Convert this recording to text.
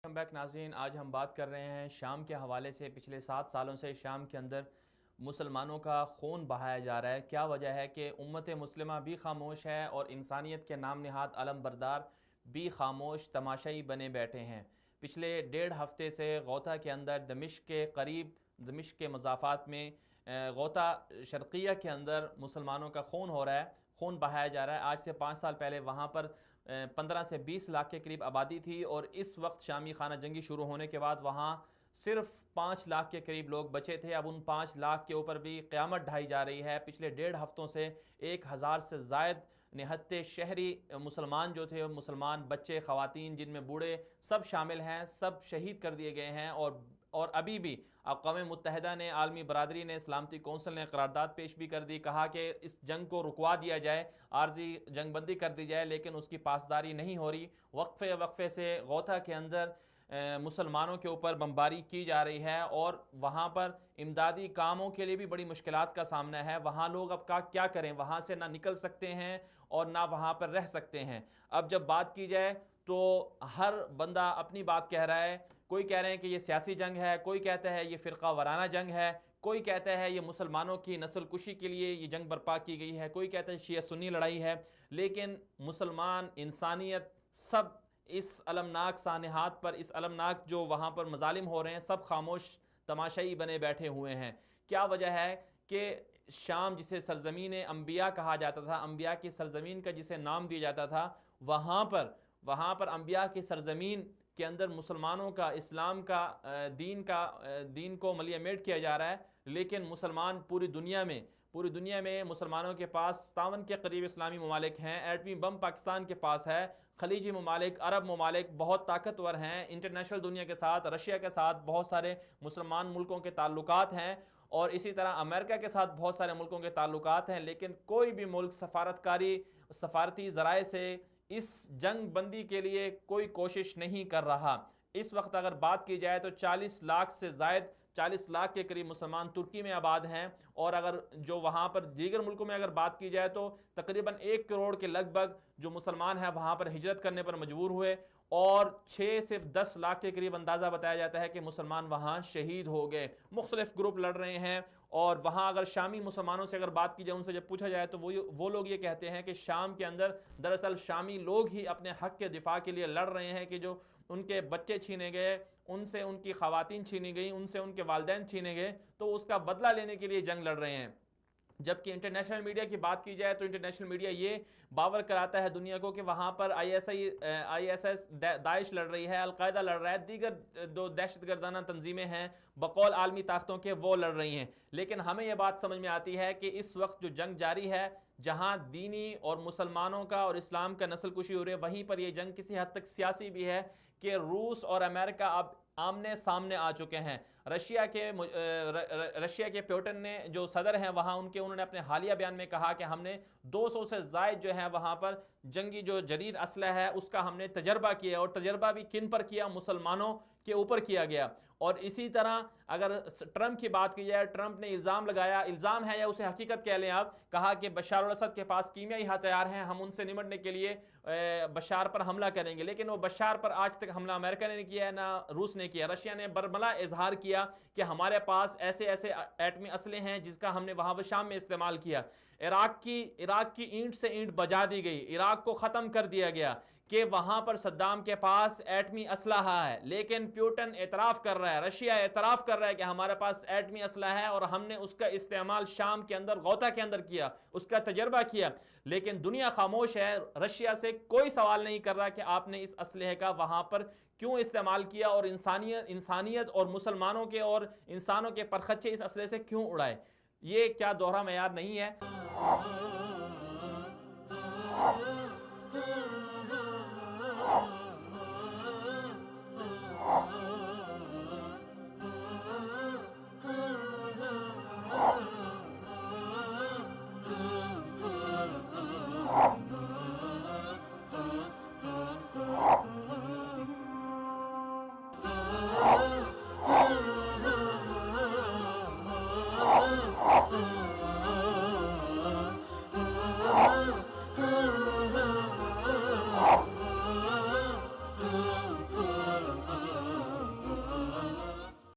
Welcome back नाज़रीन। आज हम बात कर रहे हैं शाम के हवाले से। पिछले 7 सालों से शाम के अंदर मुसलमानों का खून बहाया जा रहा है। क्या वजह है कि उम्मत मुस्लिमा भी खामोश है और इंसानियत के नाम नहाद अलम बरदार भी खामोश तमाशाई बने बैठे हैं। पिछले 1.5 हफ्ते से गौता के अंदर दमिश्क के करीब, दमिश्क के मज़ाफ़ात में गौता शर्क़िया के अंदर मुसलमानों का खून हो रहा है, खून बहाया जा रहा है। आज से 5 साल पहले वहाँ पर 15 से 20 लाख के करीब आबादी थी और इस वक्त शामी खाना जंगी शुरू होने के बाद वहाँ सिर्फ 5 लाख के करीब लोग बचे थे। अब उन 5 लाख के ऊपर भी क़यामत ढाई जा रही है। पिछले 1.5 हफ्तों से 1000 से ज़ायद निहत्ते शहरी मुसलमान जो थे, मुसलमान बच्चे, ख़वातीन, जिनमें बूढ़े सब शामिल हैं, सब शहीद कर दिए गए हैं। और अभी भी अक़वाम मुत्तहिदा ने, आलमी बरादरी ने, सलामती कौंसिल ने करारदाद पेश भी कर दी। कहा कि इस जंग को रुकवा दिया जाए, आर्जी जंगबंदी कर दी जाए, लेकिन उसकी पासदारी नहीं हो रही। वक्फे से गौता के अंदर मुसलमानों के ऊपर बमबारी की जा रही है और वहाँ पर इमदादी कामों के लिए भी बड़ी मुश्किलात का सामना है। वहाँ लोग अब क्या करें, वहाँ से ना निकल सकते हैं और ना वहाँ पर रह सकते हैं। अब जब बात की जाए तो हर बंदा अपनी बात कह रहा है। कोई कह रहे हैं कि ये सियासी जंग है, कोई कहता है ये फ़िरका वाराना जंग है, कोई कहता है ये मुसलमानों की नस्ल कुशी के लिए ये जंग बर्पा की गई है, कोई कहता है शिया सुन्नी लड़ाई है। लेकिन मुसलमान, इंसानियत, सब इस अलमनाक सानहात पर, इस अलमनाक जो वहाँ पर मजालिम हो रहे हैं, सब खामोश तमाशाई बने बैठे हुए हैं। क्या वजह है कि शाम, जिसे सरजमीन अंबिया कहा जाता था, अंबिया की सरजमीन का जिसे नाम दिया जाता था, वहाँ पर अंबिया की सरजमीन के अंदर मुसलमानों का, इस्लाम का, दीन को मलियामेट किया जा रहा है। लेकिन मुसलमान पूरी दुनिया में मुसलमानों के पास 57 के करीब इस्लामी ममालिक हैं। एटमी बम पाकिस्तान के पास है। खलीजी ममालिक, अरब ममालिक बहुत ताकतवर हैं। इंटरनेशनल दुनिया के साथ, रशिया के साथ बहुत सारे मुसलमान मुल्कों के ताल्लुकात हैं और इसी तरह अमेरिका के साथ बहुत सारे मुल्कों के ताल्लुकात हैं। लेकिन कोई भी मुल्क सफारती ज़राए से इस जंग बंदी के लिए कोई कोशिश नहीं कर रहा। इस वक्त अगर बात की जाए तो 40 लाख से ज़ायद, 40 लाख के करीब मुसलमान तुर्की में आबाद हैं और अगर जो वहाँ पर दीगर मुल्कों में अगर बात की जाए तो तकरीबन 1 करोड़ के लगभग जो मुसलमान हैं वहाँ पर हिजरत करने पर मजबूर हुए और 6 से 10 लाख के करीब अंदाज़ा बताया जाता है कि मुसलमान वहाँ शहीद हो गए। मुख्तलिफ ग्रुप लड़ रहे हैं और वहाँ अगर शामी मुसलमानों से अगर बात की जाए, उनसे जब पूछा जाए तो वो लोग ये कहते हैं कि शाम के अंदर दरअसल शामी लोग ही अपने हक़ के दिफा के लिए लड़ रहे हैं कि जो उनके बच्चे छीने गए, उनसे उनकी ख़वातीन छीनी गई, उनसे उनके वालिदैन छीने गए, तो उसका बदला लेने के लिए जंग लड़ रहे हैं। जबकि इंटरनेशनल मीडिया की बात की जाए तो इंटरनेशनल मीडिया ये बावर कराता है दुनिया को कि वहाँ पर ISIS दाइश लड़ रही है, अलकायदा लड़ रहा है, दीगर दो दहशतगर्दाना तंजीमें हैं बकौल आलमी ताकतों के, वो लड़ रही हैं। लेकिन हमें यह बात समझ में आती है कि इस वक्त जो जंग जारी है, जहाँ दीनी और मुसलमानों का और इस्लाम का नस्ल कुशी हो रही है, वहीं पर यह जंग किसी हद तक सियासी भी है कि रूस और अमेरिका अब आमने सामने आ चुके हैं। रशिया के पुतिन ने, जो सदर हैं वहाँ, उन्होंने अपने हालिया बयान में कहा कि हमने 200 से ज़ायद जो है वहाँ पर जंगी जो जदीद असलहा है उसका हमने तजर्बा किया और तजर्बा भी किन पर किया, मुसलमानों के ऊपर किया गया। और इसी तरह अगर ट्रंप की बात की जाए, ट्रंप ने इल्ज़ाम लगाया, इल्ज़ाम है या उसे हकीकत कह लें आप, कहा कि बशार अल असद के पास कीमियाई हथियार हैं, हम उनसे निपटने के लिए बशार पर हमला करेंगे। लेकिन वो बशार पर आज तक हमला अमेरिका ने नहीं किया है, ना रूस ने किया। रशिया ने बरमला इजहार किया कि हमारे पास ऐसे ऐसे एटमी असले हैं जिसका हमने वहाँ पर शाम में इस्तेमाल किया। इराक की ईंट से ईंट बजा दी गई, इराक को ख़त्म कर दिया गया कि वहाँ पर सद्दाम के पास एटमी असलहा है। लेकिन पुतिन एतराफ़ कर रहा है, रशिया एतराफ़ कर रहा है कि हमारे पास एटमी असलहा है और हमने उसका इस्तेमाल शाम के अंदर, गौता के अंदर किया, उसका तजर्बा किया। लेकिन दुनिया खामोश है। रशिया से कोई सवाल नहीं कर रहा कि आपने इस असलहे का वहाँ पर क्यों इस्तेमाल किया और इंसानियत और मुसलमानों के और इंसानों के परखच्चे इस असलहे से क्यों उड़ाए। ये क्या दोहरा मेयार नहीं है?